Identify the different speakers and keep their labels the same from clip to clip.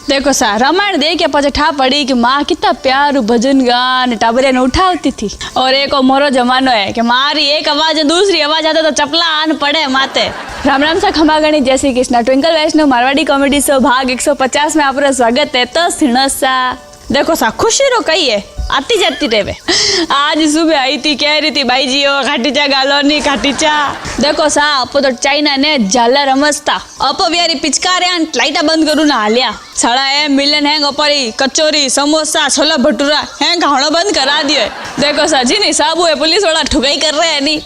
Speaker 1: देखो सा रामायण देख के पछे ठा पड़ी कि माँ कितना प्यारू भजन गान टाबरिया ने उठावती थी। और एक मोरो जमानो है कि मारी एक आवाज दूसरी आवाज आते तो चपला आन पड़े माते। राम राम सा खमा गणी जय श्री कृष्ण। ट्विंकल वैष्णव मारवाड़ी कॉमेडी शो भाग 150 में आपका स्वागत है। तो सा देखो सा खुशी रो कही है आती जाती रहे। आज सुबह आई थी कह रही थी भाई जी ओ खाटीचा गालो नी खाटीचा। देखो सा अपो तो चाइना ने जाला रमसता अपो व्यारी पिचकारे लाइटा बंद करू ना हालिया साड़ा है मिलन है गपरी कचौरी समोसा छोला भटूरा है खाणो बंद करा दियो। देखो सा जी नहीं साबू है पुलिस वाला ठुकाई कर रहे हैं नहीं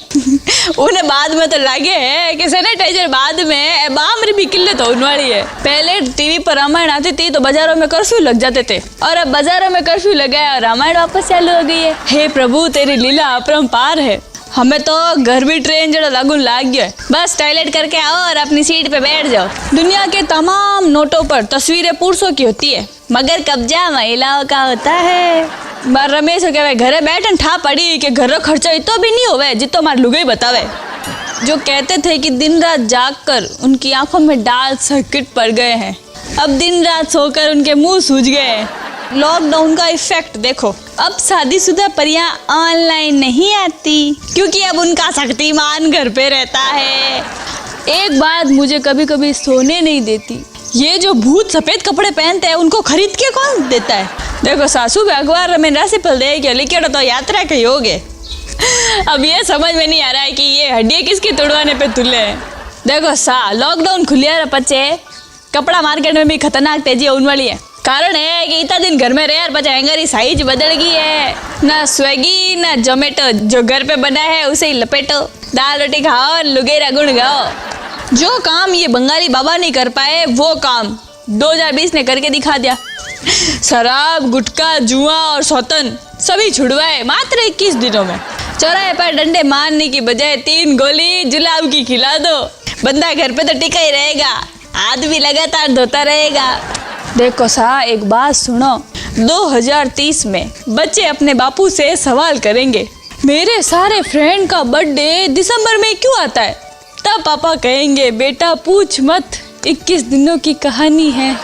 Speaker 1: उन्हें बाद में तो लगे है कि सैनिटाइजर बाद में बामरी भी किल्लत होने वाली है। पहले टीवी पर रामायण आती थी तो बाजारों में कर्फ्यू लग जाते थे और अब बाजारों में कर्फ्यू लगा है और रामायण वापस चालू हो गई है। हे प्रभु तेरी लीला अपरंपार है। हमें तो घर भी ट्रेन जड़ा लागू लाग गया है। बस टॉयलेट करके आओ और अपनी सीट पे बैठ जाओ। दुनिया के तमाम नोटों पर तस्वीरें पुरुषों की होती है मगर कब्जा महिलाओं का होता है। मार रमेश कहे घरे बैठन ठा पड़ी कि घर खर्चा इतो भी नहीं होवे जितो मार लुगाई बतावे। जो कहते थे कि दिन रात जाग कर उनकी आंखों में डार्क सर्किट पड़ गए हैं, अब दिन रात सोकर उनके मुंह सूज गए हैं। लॉकडाउन का इफेक्ट देखो, अब शादीशुदा परियां ऑनलाइन नहीं आती क्योंकि अब उनका शक्तिमान घर पे रहता है। एक बात मुझे कभी कभी सोने नहीं देती, ये जो भूत सफेद कपड़े पहनते हैं उनको खरीद के कौन देता है। देखो सासू भी अखबार में राशिफल दे के लिखे तो यात्रा के योग है। अब ये समझ में नहीं आ रहा है कि ये हड्डी किसकी तोड़वाने पे तुले हैं। देखो सा लॉकडाउन खुलिया पचे कपड़ा मार्केट में भी खतरनाक तेजी होने वाली है। कारण है कि इतना दिन घर में रहे और बचा हैंगर साइज बदल गई है। ना स्विगी ना जोमेटो, जो घर पे बना है उसे ही लपेटो, दाल रोटी खाओ और लुगेरा गुण गाओ। जो काम ये बंगाली बाबा नहीं कर पाए वो काम 2020 ने करके दिखा दिया। शराब गुटखा जुआ और सौतन सभी छुड़वाए मात्र 21 दिनों में। चौराहे पर डंडे मारने की बजाय 3 गोली जुलाब की खिला दो, बंदा घर पे तो टिका ही रहेगा, हाथ भी लगातार धोता रहेगा। देखो सा एक बात सुनो, 2030 में बच्चे अपने बापू से सवाल करेंगे मेरे सारे फ्रेंड का बर्थडे दिसंबर में क्यों आता है। तब पापा कहेंगे बेटा पूछ मत, 21 दिनों की कहानी है।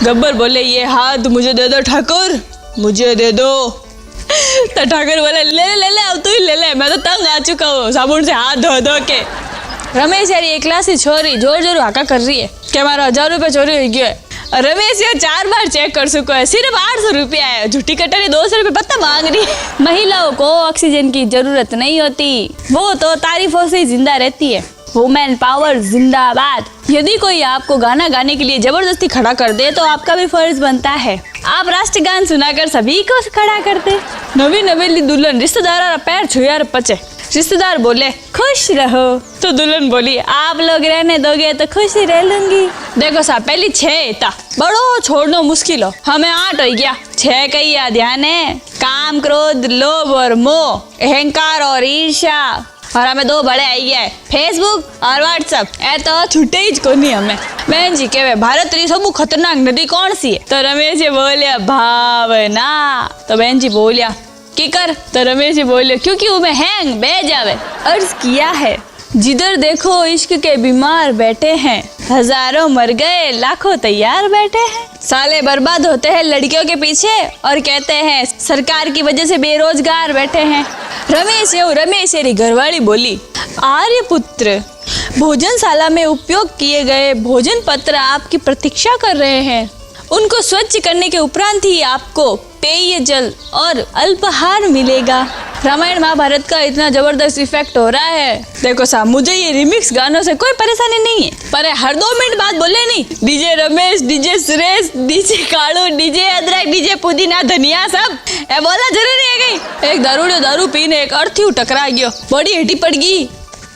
Speaker 1: गब्बर बोले ये हाथ मुझे दे दो ठाकुर, मुझे दे दो। तो ठाकुर बोले ले ले ले अब तू ही ले ले, मैं तो तंग आ चुका हूँ साबुन से हाथ धो धो के। रमेश यार एक क्लास की छोरी जोर जोर हाका कर रही है कि हमारा 1000 रुपये चोरी हो गया है। रमेश ये 4 बार चेक कर चुका है, सिर्फ 800 रुपया है। झूठी कटरी 200 रुपये पत्ता मांग रही है। महिलाओं को ऑक्सीजन की जरूरत नहीं होती, वो तो तारीफों से ही जिंदा रहती है। वुमेन पावर जिंदाबाद। यदि कोई आपको गाना गाने के लिए जबरदस्ती खड़ा कर दे तो आपका भी फर्ज बनता है आप राष्ट्रगान सुनाकर सभी को खड़ा कर दे। नवी नवेली दुल्हन रिश्तेदार पैर छुआ पचे। रिश्तेदार बोले खुश रहो तो दुल्हन बोली आप लोग रहने दोगे तो खुश ही रह लूंगी। देखो सा पहली 6 था बड़ो छोड़ना मुश्किल हो, हमें 8 हो गया। 6 कही या ध्यान है, काम क्रोध लोभ और मोह, अहंकार और ईर्ष्या। और हमें 2 बड़े आई गया है, फेसबुक और व्हाट्सएप। ए तो छुट्टे ही को नहीं हमें। बहन जी के भारत री सबू खतरनाक नदी कौन सी है। तो रमेश जी बोलिया भावना। तो बहन जी बोलिया की कर। तो रमेश जी बोलिया क्योंकि वो में हैंग बह जावे। अर्ज किया है जिधर देखो इश्क के बीमार बैठे हैं, हजारों मर गए लाखों तैयार बैठे हैं। साले बर्बाद होते हैं लड़कियों के पीछे और कहते हैं सरकार की वजह से बेरोजगार बैठे हैं। रमेश घरवाली बोली आर्यपुत्र भोजनशाला में उपयोग किए गए भोजन पत्र आपकी प्रतीक्षा कर रहे हैं। उनको स्वच्छ करने के उपरांत ही आपको पेय जल और अल्पाहार मिलेगा। रामायण महाभारत का इतना जबरदस्त इफेक्ट हो रहा है। देखो साहब मुझे ये रिमिक्स गानों से कोई परेशानी नहीं है, पर हर 2 मिनट बाद बोले नहीं DJ Ramesh, DJ Suresh, DJ Kalu, DJ अदरक, डीजे पुदीना धनिया सब ए बोला जरूरी है। गई एक दारू पीने एक अर्थी टकरा गयो, बॉडी हिटी पड़ गई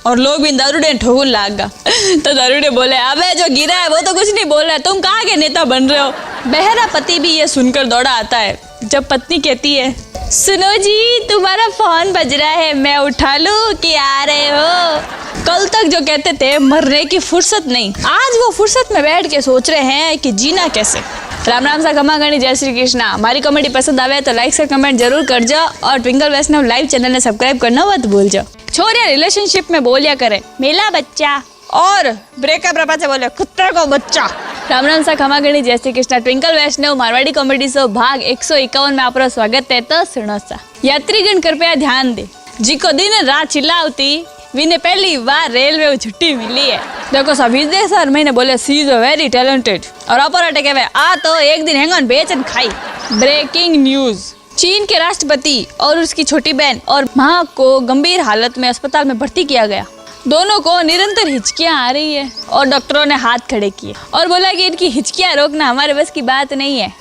Speaker 1: और लोग भी दारूडे ठोकून लाग गा। तो दारूडे बोले अबे जो गिरा है वो तो कुछ नहीं बोल रहा है, तुम कहाँ के नेता बन रहे हो। बहरा पति भी ये सुनकर दौड़ा आता है जब पत्नी कहती है सुनो जी तुम्हारा फोन बज रहा है, मैं उठा लूं कि आ रहे हो। कल तक जो कहते थे मरने की फुर्सत नहीं, आज वो फुर्सत में बैठ के सोच रहे हैं कि जीना कैसे। राम राम सा खमा गणी जय श्री कृष्ण। हमारी कॉमेडी पसंद आवे तो लाइक से कमेंट जरूर कर जाओ और ट्विंकल वैष्णव लाइव चैनल ने सब्सक्राइब करना मत भूल जाओ। छोरिया रिलेशनशिप में बोलिया करे मेला बच्चा और ब्रेकअप रे पाछे बोले कुत्ते को बच्चा। राम राम सा खमा गणी, जय श्री कृष्ण। ट्विंकल वैष्णव मारवाड़ी कॉमेडी शो भाग 151 में आपरो स्वागत है। तो सुनो सा, यात्रीगण कृपया ध्यान दे, जिको दिन रात चिल्लावती विने पहली बार रेलवे में छुट्टी मिली है। देखो सा विजय सर मैंने बोले सी इज वेरी टैलेंटेड और ऑपरेटर कहवे आ तो एक दिन हैंगन बेचन खाई। ब्रेकिंग न्यूज, चीन के राष्ट्रपति और उसकी छोटी बहन और मां को गंभीर हालत में अस्पताल में भर्ती किया गया। दोनों को निरंतर हिचकियां आ रही है और डॉक्टरों ने हाथ खड़े किए और बोला कि इनकी हिचकियां रोकना हमारे बस की बात नहीं है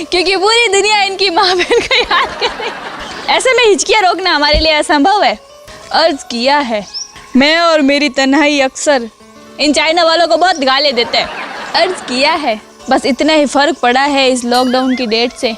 Speaker 1: क्योंकि पूरी दुनिया इनकी माँ बहन को याद कर रही है। ऐसे में हिचकियां रोकना हमारे लिए असंभव है। अर्ज किया है, मैं और मेरी तन्हाई अक्सर इन चाइना वालों को बहुत गालियां देते हैं। अर्ज किया है, बस इतना ही फर्क पड़ा है इस लॉकडाउन की डेट से।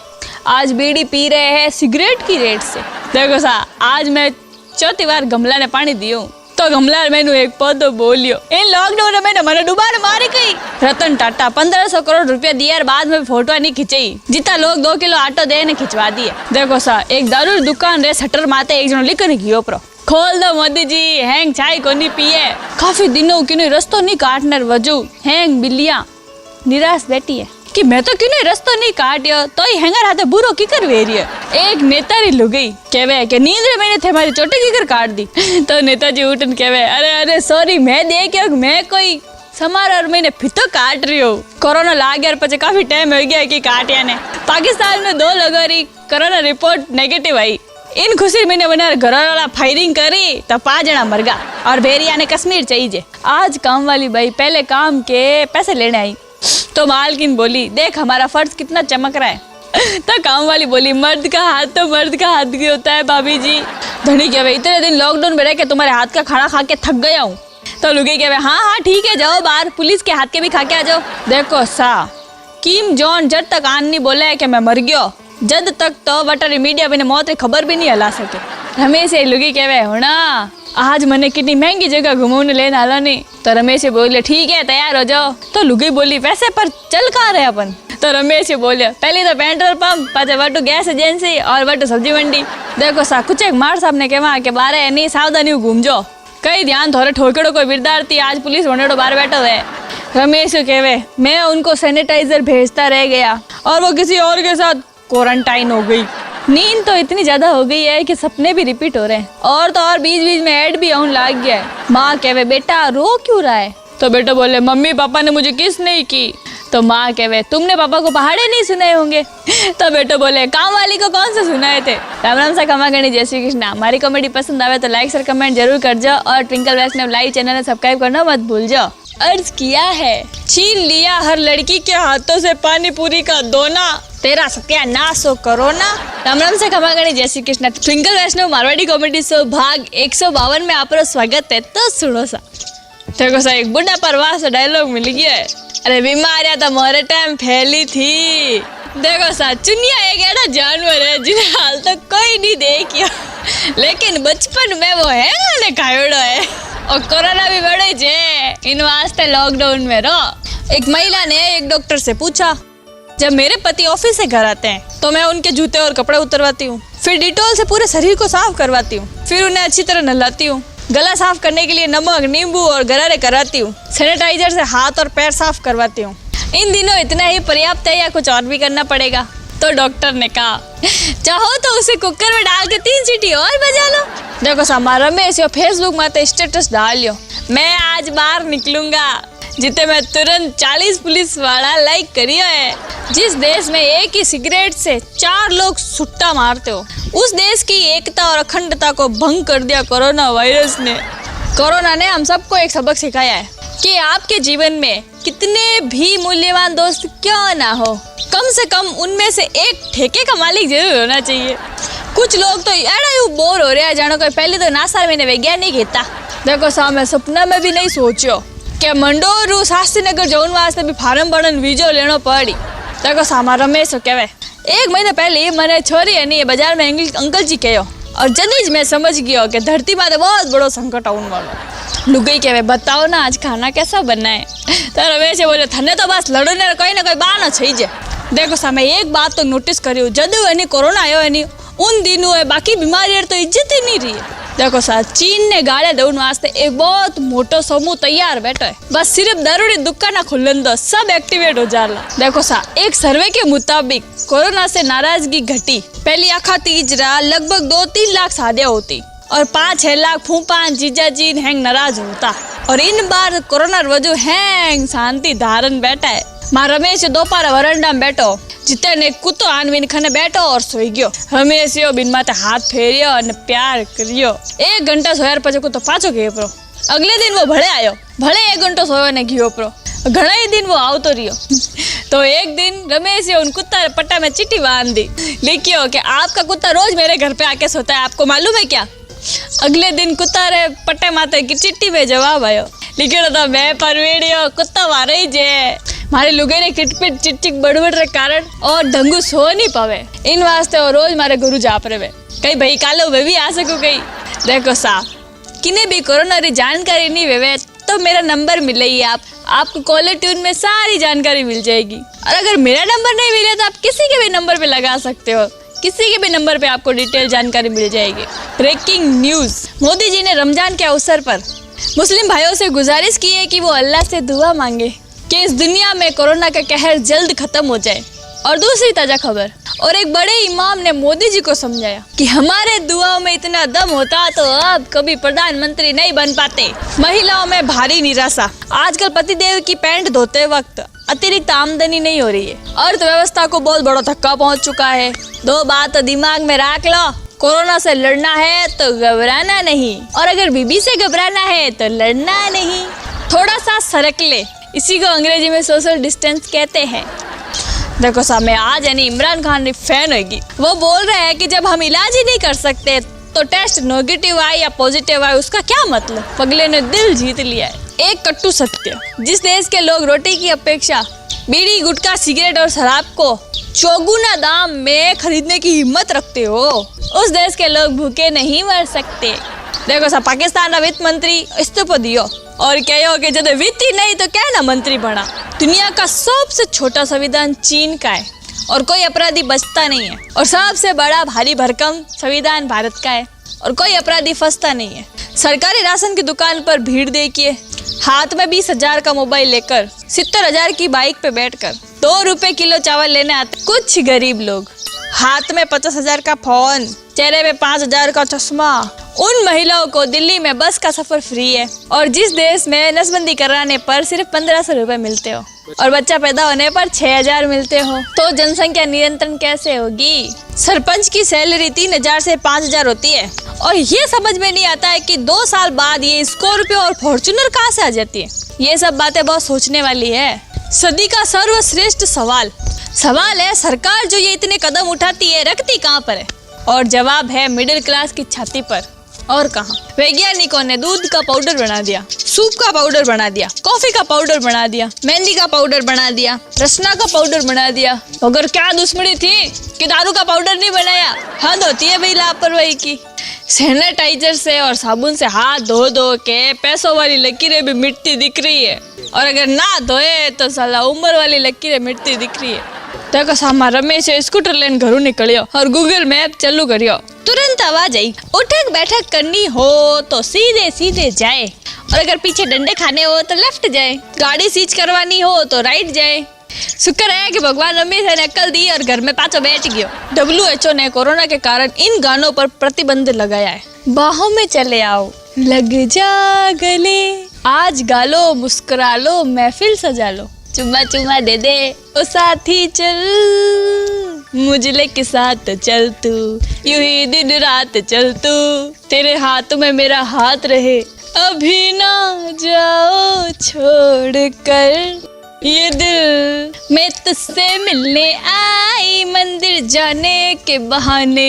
Speaker 1: आज बीड़ी पी रहे हैं सिगरेट की रेट से। देखो सा, आज मैं चौथी बार गमला ने पानी दियो तो गमला मैंने एक पौधो बोलियो इन लॉकडाउन में मैंने डुबाड़ मारी गई। रतन टाटा 1500 करोड़ रुपया दिया बाद में फोटो नहीं खिंचाई, जितना लोग 2 किलो आटो दे ने खिंचवा दिए। देखो सा, एक दारू दुकान रे शटर माते एक जनो लिखने गयो प्रो खोल दो मोदी जी, हैंग चाय को नहीं पिए। काफी दिनों की रस्तो नहीं काटने वजू हैंग बिल्लियां निराश बैठी है कि मैं तो क्यों रस्तो नहीं काटियो तो ही हैंगर हाथे बुरो की कर वेरी है। एक नेता री लुगई कहवे कि नींद रे मैंने थे हमारी चोटी की कर काट दी तो नेताजी उठन कहवे अरे अरे सॉरी मैं देख मैं कोई समारोह मैंने फितो काट रही हूँ। कोरोना लाग गया पचे काफी टाइम हो गया कि काटिया ने। पाकिस्तान में 2 लोगों री कोरोना रिपोर्ट नेगेटिव आई। इन खुशी मैंने बना घर वाला फायरिंग करी तो 5 जना मर गया और भेरिया ने कश्मीर चाहिए। आज काम वाली भाई पहले काम के पैसे लेने आई तो मालकिन बोली देख हमारा फर्ज कितना चमक रहा है तो काम वाली बोली मर्द का हाथ तो मर्द का हाथ ही होता है भाभी जी। धनी कहवे इतने दिन लॉकडाउन में रह के तुम्हारे हाथ का खाना खा के थक गया हूँ। तो लुगे कहवे हाँ हाँ ठीक है जाओ बाहर पुलिस के हाथ के भी खा के आ जाओ। देखो सा, किम जॉन जब तक आन नहीं बोले कि मैं मर गयो जद तक तो वटारी मीडिया मैंने मौत खबर भी नहीं हला सके। रमेश लुगी कहवे होना आज मैंने कितनी महंगी जगह घुमाने लेने आला नहीं। तो रमेश बोले ठीक है तैयार हो जाओ। तो लुगी बोली वैसे पर चल कहाँ रहे अपन। तो रमेश बोले पहले तो पेट्रोल पंप पाछे वटू गैस एजेंसी और वटू सब्जी मंडी। देखो सा कुछ एक मार साहब ने कहा के बारे नहीं सावधानी घूम जाओ कई ध्यान थोड़े ठोकड़ो कोई विद्यार्थी आज पुलिस होने बाहर बैठो है। रमेश कहवे मैं उनको सैनिटाइजर भेजता रह गया और वो किसी और के साथ क्वारंटाइन हो गई। नींद तो इतनी ज्यादा हो गई है कि सपने भी रिपीट हो रहे हैं और तो और बीच बीच में ऐड भी आने लग गया है। माँ कहवे बेटा रो क्यों रहा है। तो बेटा बोले मम्मी पापा ने मुझे किस नहीं की। तो माँ कहवे तुमने पापा को पहाड़े नहीं सुनाए होंगे। तो बेटा बोले काम वाली को कौन से सुनाए थे। राम राम सा खमा गणी, जय श्री कृष्ण। हमारी कॉमेडी पसंद आवे तो लाइक और कमेंट जरूर कर जाओ और ट्विंकल वैष्णव लाइव चैनल सब्सक्राइब करना मत भूल जाओ। अर्ज किया है, छीन लिया हर लड़की के हाथों से पानी पूरी का दोना, तेरा सत्यानाश हो कोरोना। राम राम से खमा गणी, जय श्री कृष्ण। ट्विंकल वैष्णव मारवाड़ी कॉमेडी शो भाग 152 में आपका स्वागत है। तो सुनो सा, देखो सा एक बुढ़ा परवाह से डायलॉग मिल गया है। अरे बीमारियां तो मोरे टाइम फैली थी। देखो सा, चुनिया एक ऐसा जानवर है जिन्हें हाल तक कोई नहीं देखियो लेकिन बचपन में वो है मैंने खायोड़ो है और कोरोना भी बड़ो जे इन वास्ते लॉकडाउन में रहो। एक महिला ने एक डॉक्टर से पूछा जब मेरे पति ऑफिस से घर आते हैं तो मैं उनके जूते और कपड़े उतरवाती हूँ, फिर डिटॉल से पूरे शरीर को साफ करवाती हूँ, फिर उन्हें अच्छी तरह नहलाती हूँ, गला साफ करने के लिए नमक नींबू और गरारे कराती हूँ, सैनिटाइजर से हाथ और पैर साफ करवाती हूँ। इन दिनों इतना ही पर्याप्त है या कुछ और भी करना पड़ेगा। तो डॉक्टर ने कहा चाहो तो उसे कुकर में डाल के 3 सीटी और बजा लो। देखो समारोह में इसे फेसबुक में स्टेटस डालियो मैं आज बाहर निकलूंगा जिते मैं तुरंत 40 पुलिस वाला लाइक करियो है। जिस देश में एक ही सिगरेट से 4 लोग सुट्टा मारते हो उस देश की एकता और अखंडता को भंग कर दिया कोरोना वायरस ने। कोरोना ने हम सबको एक सबक सिखाया है कि आपके जीवन में कितने भी मूल्यवान दोस्त क्यों ना हो, कम से कम उनमें से एक ठेके का मालिक जरूर होना चाहिए। कुछ लोग तो एड़ा यूं बोर हो रहे हैं जानो कोई पहले तो नासा मैंने वैज्ञानिक हिता। देखो सा, मैं सपना में भी नहीं सोचियो कि मंडोरू शास्त्री नगर जाऊन वास्ते भी फार्म भरन वीजो लेनो पड़ी। देखो सा, हमारा रमेश कहवे 1 महीने पहले मैंने छोरी है बाजार में अंकल जी कहो और जनीज मैं समझ गयो कि धरती माते बहुत बड़ो संकट आने वालो। लुगई कहवे बताओ ना आज खाना कैसा बनना है। तो रमेश बोले थने तो बस लड़ो ने कोई ना कोई बहाना छई जे। देखो सा, मैं एक बात तो नोटिस करियो जदू एनी कोरोना आयो एनी उन दिनों है बाकी बीमारी तो इज्जत ही नहीं रही। देखो सा चीन ने गाड़े दौड़ वास्ते एक बहुत मोटो समूह तैयार बैठो है। बस सिर्फ दरोड़ी दुकाना खुलन दो सब एक्टिवेट हो जाला। देखो सा एक सर्वे के मुताबिक कोरोना से नाराजगी घटी। पहली आखा तीजरा लगभग 2-3 लाख शादियां होती और 5-6 लाख फूफा जीजा जी हैंग नाराज होता। और इन बार कोरोना वजह हैंग शांति धारण बैठा है। मां रमेश दोपहर वरंडा में बैठो जिते ने कुत्तो आनवीन खने बैठो और सोई गयो। रमेश यो बिन माते हाथ फेरियो और प्यार करियो। 1 घंटा सोयार पछे कुत्तो पाछो गयो प्रो। अगले दिन वो भले आयो, भले 1 घंटो सोयो ने गयो प्रो। घणा ही दिन वो आवतो रियो। तो एक दिन रमेश उन कुत्ता रे पट्टा में चिट्ठी बांध दी, लिखियो कि आपका कुत्ता रोज मेरे घर पे आके सोता है, आपको मालूम है क्या। अगले दिन कुत्ता रे पट्टे माते की चिट्ठी में जवाब आयो, लिखियो था मैं परवेड़ियो कुत्ता मारे ही जे मारे लुगाई ने किटपिट चिटचिक बड़बड़ रे कारण और ढंगू सो नहीं पावे। इन वास्ते वो रोज मारे गुरु जा परे वे कई भाई कालो वे भी आ सको कई। देखो सा किने भी कोरोना री जानकारी नहीं वेवे तो मेरा नंबर मिलेगी, आपको कॉलर ट्यून में सारी जानकारी मिल जाएगी। और अगर मेरा नंबर नहीं मिले तो आप किसी के भी नंबर पे लगा सकते हो, किसी के भी नंबर पे आपको डिटेल जानकारी मिल जाएगी। ब्रेकिंग न्यूज, मोदी जी ने रमजान के अवसर पर मुस्लिम भाइयों से गुजारिश की है कि वो अल्लाह से दुआ मांगे कि इस दुनिया में कोरोना का कहर जल्द खत्म हो जाए। और दूसरी ताजा खबर, और एक बड़े इमाम ने मोदी जी को समझाया कि हमारे दुआओं में इतना दम होता तो अब कभी प्रधानमंत्री नहीं बन पाते। महिलाओं में भारी निराशा, आजकल पतिदेव की पैंट धोते वक्त अतिरिक्त आमदनी नहीं हो रही है। अर्थव्यवस्था को बहुत बड़ा धक्का पहुंच चुका है। 2 बात तो दिमाग में रख लो, कोरोना से लड़ना है तो घबराना नहीं, और अगर बीबी से घबराना है तो लड़ना नहीं। थोड़ा सा सरक ले, इसी को अंग्रेजी में सोशल डिस्टेंस कहते हैं। देखो साहब, मैं आज यानी इमरान खान की फैन होगी। वो बोल रहे हैं कि जब हम इलाज ही नहीं कर सकते तो टेस्ट नेगेटिव आए या पॉजिटिव आए उसका क्या मतलब। पगले ने दिल जीत लिया है। एक कट्टू सत्य, जिस देश के लोग रोटी की अपेक्षा बीड़ी गुटखा सिगरेट और शराब को चौगुना दाम में खरीदने की हिम्मत रखते हो, उस देश के लोग भूखे नहीं मर सकते। देखो सा पाकिस्तान का वित्त मंत्री इस्तीफा दियो और कहो कि जब वित्त ही नहीं तो क्या ना मंत्री बना। दुनिया का सबसे छोटा संविधान चीन का है और कोई अपराधी बचता नहीं है, और सबसे बड़ा भारी भरकम संविधान भारत का है और कोई अपराधी फंसता नहीं है। सरकारी राशन की दुकान पर भीड़ देखिए, हाथ में 20,000 का मोबाइल लेकर 70,000 की बाइक पे बैठकर 2 रुपए किलो चावल लेने आते कुछ गरीब लोग, हाथ में 50,000 का फोन, चेहरे पे 5,000 का चश्मा। उन महिलाओं को दिल्ली में बस का सफर फ्री है, और जिस देश में नसबंदी कराने पर सिर्फ 1,500 रुपए मिलते हो और बच्चा पैदा होने पर 6,000 मिलते हो, तो जनसंख्या नियंत्रण कैसे होगी। सरपंच की सैलरी 3,000 से 5,000 होती है, और ये समझ में नहीं आता है कि 2 साल बाद ये स्कॉर्पियो और फॉर्च्यूनर कहाँ से आ जाती है। ये सब बातें बहुत सोचने वाली है। सदी का सर्वश्रेष्ठ सवाल है, सरकार जो ये इतने कदम उठाती है रखती कहाँ पर है, और जवाब है मिडिल क्लास की छाती पर। और कहाँ। वैज्ञानिकों ने दूध का पाउडर बना दिया, सूप का पाउडर बना दिया, कॉफी का पाउडर बना दिया, मेहंदी का पाउडर बना दिया, रसना का पाउडर बना दिया। अगर क्या दुश्मनी थी कि दारू का पाउडर नहीं बनाया। हद होती है भाई लापरवाही की। सैनिटाइजर से और साबुन से हाथ धो धो के पैसों वाली लकीरें भी मिटती दिख रही है, और अगर ना धोए तो साला उम्र वाली लकीरें मिटती दिख रही है। देखो सामा रमेश स्कूटर लेन घरों निकलियो और गूगल मैप चालू करियो, तुरंत आवाज आई। उठक बैठक करनी हो तो सीधे सीधे जाए, और अगर पीछे डंडे खाने हो तो लेफ्ट जाए, गाड़ी सीज करवानी हो तो राइट जाए। शुक्र है कि भगवान रमेश ने अक्ल दी और घर में पाछो बैठ गयो। WHO ने कोरोना के कारण इन गानों पर प्रतिबंध लगाया है। बाहों में चले आओ, लग जा गले, आज गालो, मुस्कुरा लो, महफिल सजा लो, चुम्मा चुम्मा दे दे ओ साथी चल, मुझले के साथ चल तू, यूं ही दिन रात चल तू, तेरे हाथ में मेरा हाथ रहे, अभी ना जाओ छोड़ कर ये दिल, मैं तुझसे मिलने आई मंदिर जाने के बहाने,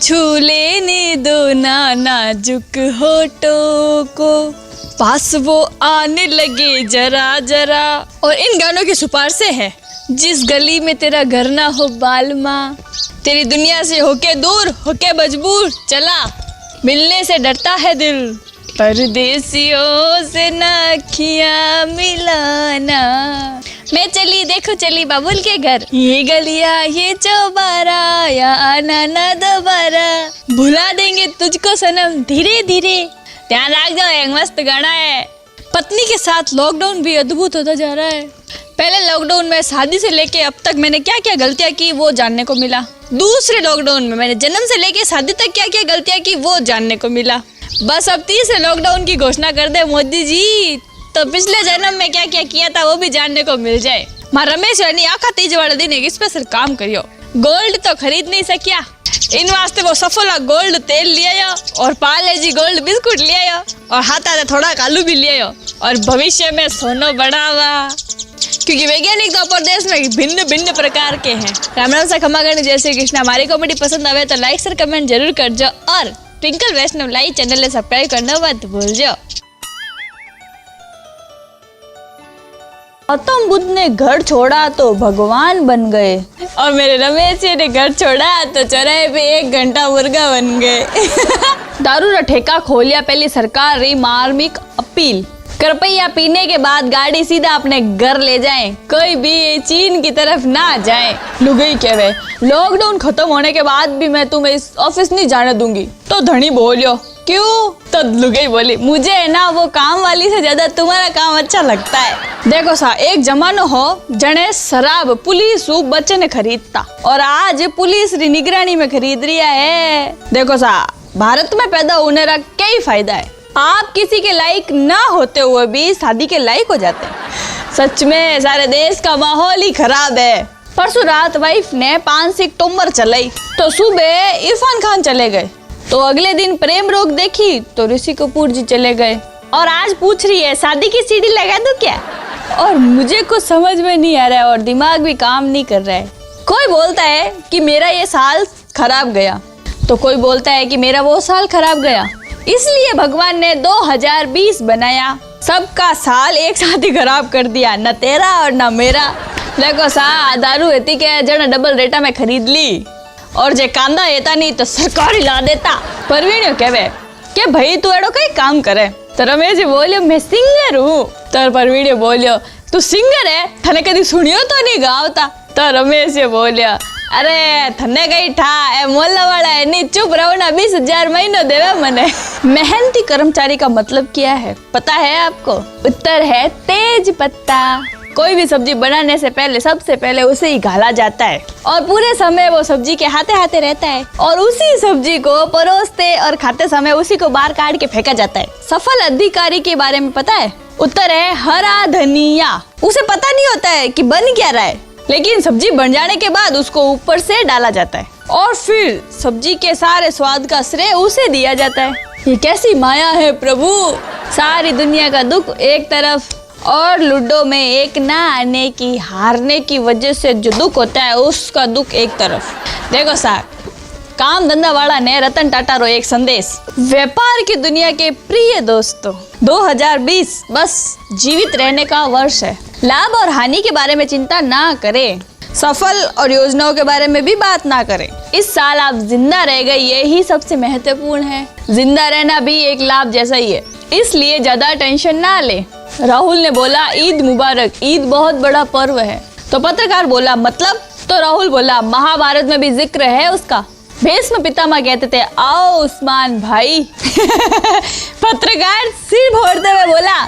Speaker 1: छू लेने दो ना नाजुक होठों को, पास वो आने लगे जरा जरा। और इन गानों की सिफारिशें है, जिस गली में तेरा घर ना हो बालमा, तेरी दुनिया से होके दूर होके मजबूर चला, मिलने से डरता है दिल, परदेसियों से ना अखियां मिलाना, मैं चली देखो चली बाबुल के घर, ये गलिया ये चौबारा, या आना ना दोबारा, भुला देंगे तुझको सनम धीरे धीरे। ध्यान रख जाओ, एक मस्त गाना है। पत्नी के साथ लॉकडाउन भी अद्भुत होता जा रहा है। पहले लॉकडाउन में शादी से लेके अब तक मैंने क्या क्या गलतियां की वो जानने को मिला। दूसरे लॉकडाउन में मैंने जन्म से लेके शादी तक क्या क्या गलतियां की वो जानने को मिला। बस अब तीसरे लॉकडाउन की घोषणा कर दे मोदी जी, तो पिछले जन्म में क्या क्या किया था वो भी जानने को मिल जाए। मां रमेश यानी आखा तीज वाले दिन एक स्पेशल काम करियो। गोल्ड तो खरीद नहीं सकिया, इन वास्ते वो सफोला गोल्ड तेल लिया और पार्ले जी गोल्ड बिस्कुट लिया और हाथा थोड़ा आलू भी लिया और भविष्य में सोनो बढ़ावा, क्योंकि वैज्ञानिक तो प्रदेश में भिन्न भिन्न प्रकार के हैं। राम राम सा खमा करनी, जय श्री कृष्ण। हमारी कॉमेडी पसंद आवे तो लाइक शेयर कमेंट जरूर कर जो और ट्विंकल वैष्णव लाइव चैनल ने सब्सक्राइब करना मत भूल जाओ। गौतम बुद्ध ने घर छोड़ा तो भगवान बन गए और मेरे रमेश जी ने घर छोड़ा तो चौराहे पे 1 घंटा मुर्गा बन गए। दारू का ठेका खोलिया पहली सरकार री मार्मिक अपील, कृपया पीने के बाद गाड़ी सीधा अपने घर ले जाएं, कोई भी चीन की तरफ ना जाए। लुगाई कहवे लॉकडाउन खत्म होने के बाद भी मैं तुम्हें इस ऑफिस नहीं जाने दूंगी। तो धनी बोलियो क्यों? तो लुगाई बोली मुझे है ना वो काम वाली से ज्यादा तुम्हारा काम अच्छा लगता है। देखो सा, एक जमानो हो जने शराब पुलिस बच्चे ने खरीदता और आज पुलिस री निगरानी में खरीद रिया है। देखो सा, भारत में पैदा होने का क्या फायदा है? आप किसी के लायक ना होते हुए भी शादी के लायक हो जाते हैं। सच में सारे देश का माहौल ही खराब है। परसों रात वाइफ ने 5 टोमर चलाई तो सुबह इरफान खान चले गए, तो अगले दिन प्रेम रोग देखी तो ऋषि कपूर जी चले गए और आज पूछ रही है शादी की सीढ़ी लगा दूं क्या? और मुझे कुछ समझ में नहीं आ रहा है और दिमाग भी काम नहीं कर रहा है। कोई बोलता है कि मेरा ये साल खराब गया तो कोई बोलता है कि मेरा वो साल खराब गया, इसलिए भगवान ने 2020 बनाया। सबका साल एक साथ ही खराब कर दिया, न तेरा और न मेरा। देखो सा, दारू हेती के जन डबल रेटा में खरीद ली और जे कांदा हेता नहीं तो सरकार ही ला देता। परवीणियो कहवे के भाई तू एडो कई काम करे। तो रमेश जी बोलियो मैं सिंगर हूँ। तो परवीणियो बोलियो तू सिंगर है, थने कदी सुनियो तो नहीं गावता। तो रमेश जी बोलियो अरे थने कई ठा ए मोहल्ला वाला है नहीं, चुप रहो ना, 20,000 महीनों देवे मने। मेहनती कर्मचारी का मतलब क्या है पता है आपको? उत्तर है तेज पत्ता। कोई भी सब्जी बनाने से पहले सबसे पहले उसे ही घाला जाता है और पूरे समय वो सब्जी के हाथे हाथे रहता है और उसी सब्जी को परोसते और खाते समय उसी को बाहर काट के फेंका जाता है। सफल अधिकारी के बारे में पता है? उत्तर है हरा धनिया। उसे पता नहीं होता है कि बन क्या रहा है, लेकिन सब्जी बन जाने के बाद उसको ऊपर से डाला जाता है और फिर सब्जी के सारे स्वाद का श्रेय उसे दिया जाता है। ये कैसी माया है प्रभु। सारी दुनिया का दुख एक तरफ और लूडो में एक ना आने की हारने की वजह से जो दुख होता है उसका दुख एक तरफ। देखो साहब, काम धंधा वाला ने रतन टाटा रो एक संदेश, व्यापार की दुनिया के प्रिय दोस्तों 2020 बस जीवित रहने का वर्ष है। लाभ और हानि के बारे में चिंता ना करें, सफल और योजनाओं के बारे में भी बात ना करें। इस साल आप जिंदा रह गए यही सबसे महत्वपूर्ण है। जिंदा रहना भी एक लाभ जैसा ही है, इसलिए ज्यादा टेंशन ना ले। राहुल ने बोला ईद मुबारक, ईद बहुत बड़ा पर्व है। तो पत्रकार बोला मतलब? तो राहुल बोला महाभारत में भी जिक्र है उसका। भीष्म पितामह कहते थे आओ उस्मान भाई। पत्रकार सिर फोड़ते हुए बोला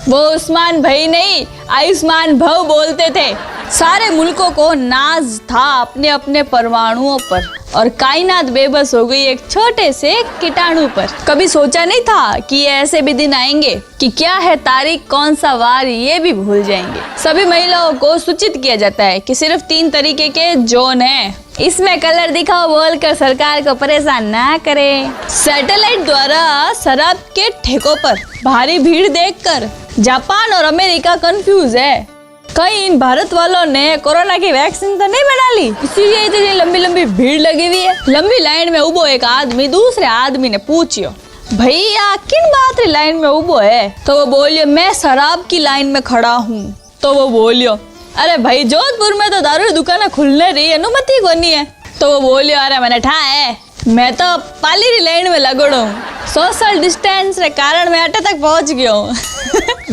Speaker 1: वो उस्मान भाई नहीं आयुष्मान भव बोलते थे। सारे मुल्कों को नाज था अपने अपने परमाणुओं पर और कायनात बेबस हो गई एक छोटे से कीटाणु पर। कभी सोचा नहीं था कि ऐसे भी दिन आएंगे कि क्या है तारीख, कौन सा वार ये भी भूल जाएंगे। सभी महिलाओं को सूचित किया जाता है कि सिर्फ 3 तरीके के जोन हैं, इसमें कलर दिखाओ बोलकर सरकार को परेशान ना करें। सैटेलाइट द्वारा शराब के ठेकों पर भारी भीड़ देखकर जापान और अमेरिका कंफ्यूज है। कहीं इन भारत वालों ने कोरोना की वैक्सीन तो नहीं बना ली, इसीलिए इतनी लंबी लंबी भीड़ लगी हुई है। लंबी लाइन में उबो एक आदमी दूसरे आदमी ने पूछियो भैया किन बात री लाइन में उबो है? तो वो बोलियो मैं शराब की लाइन में खड़ा हूँ। तो वो बोलियो अरे भाई जोधपुर में तो दारू दुकान खुलने रही अनुमति कोनी है। तो वो बोलियो अरे मैंने ठा है, मैं तो पाली री लाइन में लगड़ो हूँ, सोशल डिस्टेंस के कारण मैं अटे तक पहुंच गया हूँ।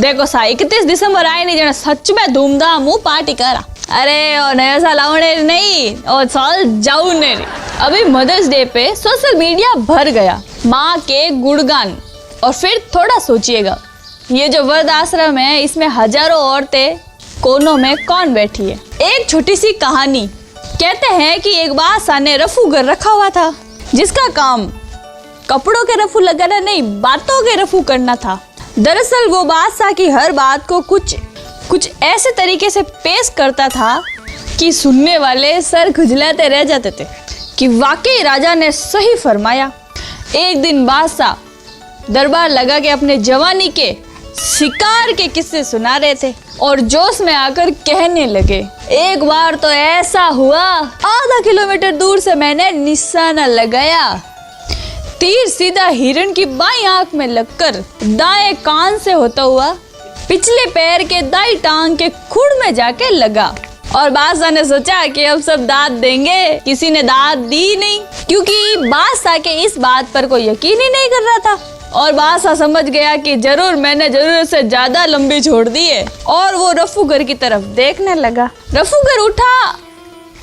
Speaker 1: देखो सा 31 दिसंबर आए नहीं जने सच में धूमधाम हूँ पार्टी करा। अरे और नया साल आने नहीं और साल जाऊ ने अभी मदर्स डे पे सोशल मीडिया भर गया माँ के गुणगान। और फिर थोड़ा सोचिएगा, ये जो वृद्ध आश्रम है इसमें हजारों औरतें कोनों में कौन बैठी है। एक छोटी सी कहानी। कहते हैं कि एक बादशाह ने रफूगर रखा हुआ था जिसका काम कपड़ों के रफू लगाना नहीं, बातों के रफू करना था। दरअसल वो बादशाह की हर बात को कुछ ऐसे तरीके से पेश करता था कि सुनने वाले सर खुजलाते रह जाते थे कि वाकई राजा ने सही फरमाया। एक दिन बादशाह दरबार लगा के अपने जवानी के शिकार के किस्से सुना रहे थे और जोश में आकर कहने लगे, एक बार तो ऐसा हुआ, आधा किलोमीटर दूर से मैंने निशाना लगाया, तीर सीधा हिरण की बाईं आंख में लगकर दाएं कान से होता हुआ पिछले पैर के दाईं टांग के खुर में जाके लगा। और बादशाह ने सोचा कि अब सब दाद देंगे, किसी ने दाद दी नहीं क्योंकि बादशाह के इस बात पर कोई यकीन ही नहीं कर रहा था। और बादशाह समझ गया कि जरूर मैंने जरूरत से ज्यादा लंबी छोड़ दी है और वो रफूगर की तरफ देखने लगा। रफूगर उठा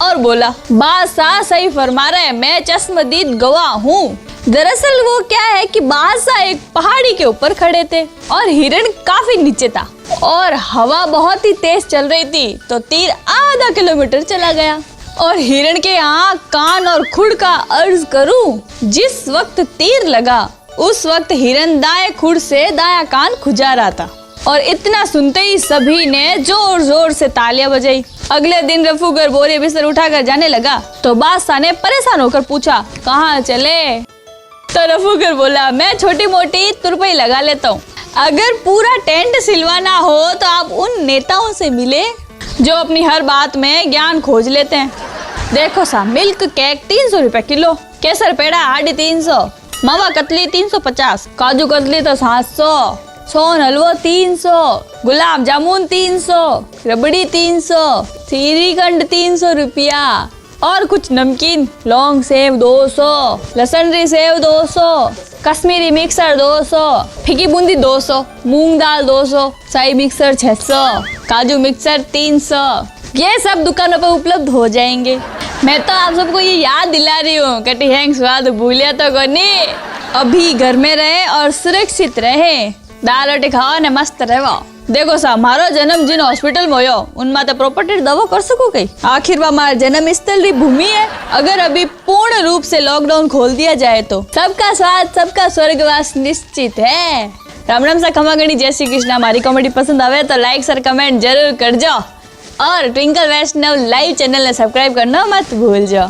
Speaker 1: और बोला, बादशाह सही फरमा रहे, मैं चश्मदीद गवाह हूँ। दरअसल वो क्या है कि बादशाह एक पहाड़ी के ऊपर खड़े थे और हिरण काफी नीचे था और हवा बहुत ही तेज चल रही थी, तो तीर आधा किलोमीटर चला गया और हिरण के आँख, कान और खुर का अर्ज करूं, जिस वक्त तीर लगा उस वक्त हिरण दाएं खुर से दायां कान खुजा रहा था। और इतना सुनते ही सभी ने जोर जोर से तालियां बजाई। अगले दिन रफूगर बोरे बिस्तर उठाकर जाने लगा तो बादशाह ने परेशान होकर पूछा, कहाँ चले? तो रफूगर बोला, मैं छोटी मोटी तुरपाई लगा लेता हूँ। अगर पूरा टेंट सिलवाना हो तो आप उन नेताओं से मिले जो अपनी हर बात में ज्ञान खोज लेते हैं। देखो सा, मिल्क केक 300 रुपए किलो, केसर पेड़ा 350, मावा कतली 350, काजू कतली तो 700, सोन हलवा 300, गुलाब जामुन 300, रबड़ी 300, श्रीखंड 300 रुपया और कुछ नमकीन, लौंग सेव 200, लसनरी सेव 200, कश्मीरी मिक्सर 200, फीकी बूंदी 200, मूंग दाल 200, शाही मिक्सर 600, काजू मिक्सर 300। ये सब दुकानों पर उपलब्ध हो जाएंगे। मैं तो आप सबको ये याद दिला रही हूँ, कटी हैंग स्वाद भूलिया तो कोनी। अभी घर में रहे और सुरक्षित रहे, दाल रोटी खाओ ने मस्त रहो। देखो सा, मारो जन्म जिन हॉस्पिटल में होयो उनमें तो प्रॉपर्टी दवा कर सको कई। आखिर वो हमारा जन्म स्थल री भूमि है। अगर अभी पूर्ण रूप से लॉकडाउन खोल दिया जाए तो सबका स्वाद, सबका स्वर्गवास निश्चित है। राम राम सा, खमा गणी, जय श्री कृष्ण। हमारी कॉमेडी पसंद आवे तो लाइक सर कमेंट जरूर कर जाओ और ट्विंकल वैष्णव लाइव चैनल ने सब्सक्राइब करना मत भूल जाओ।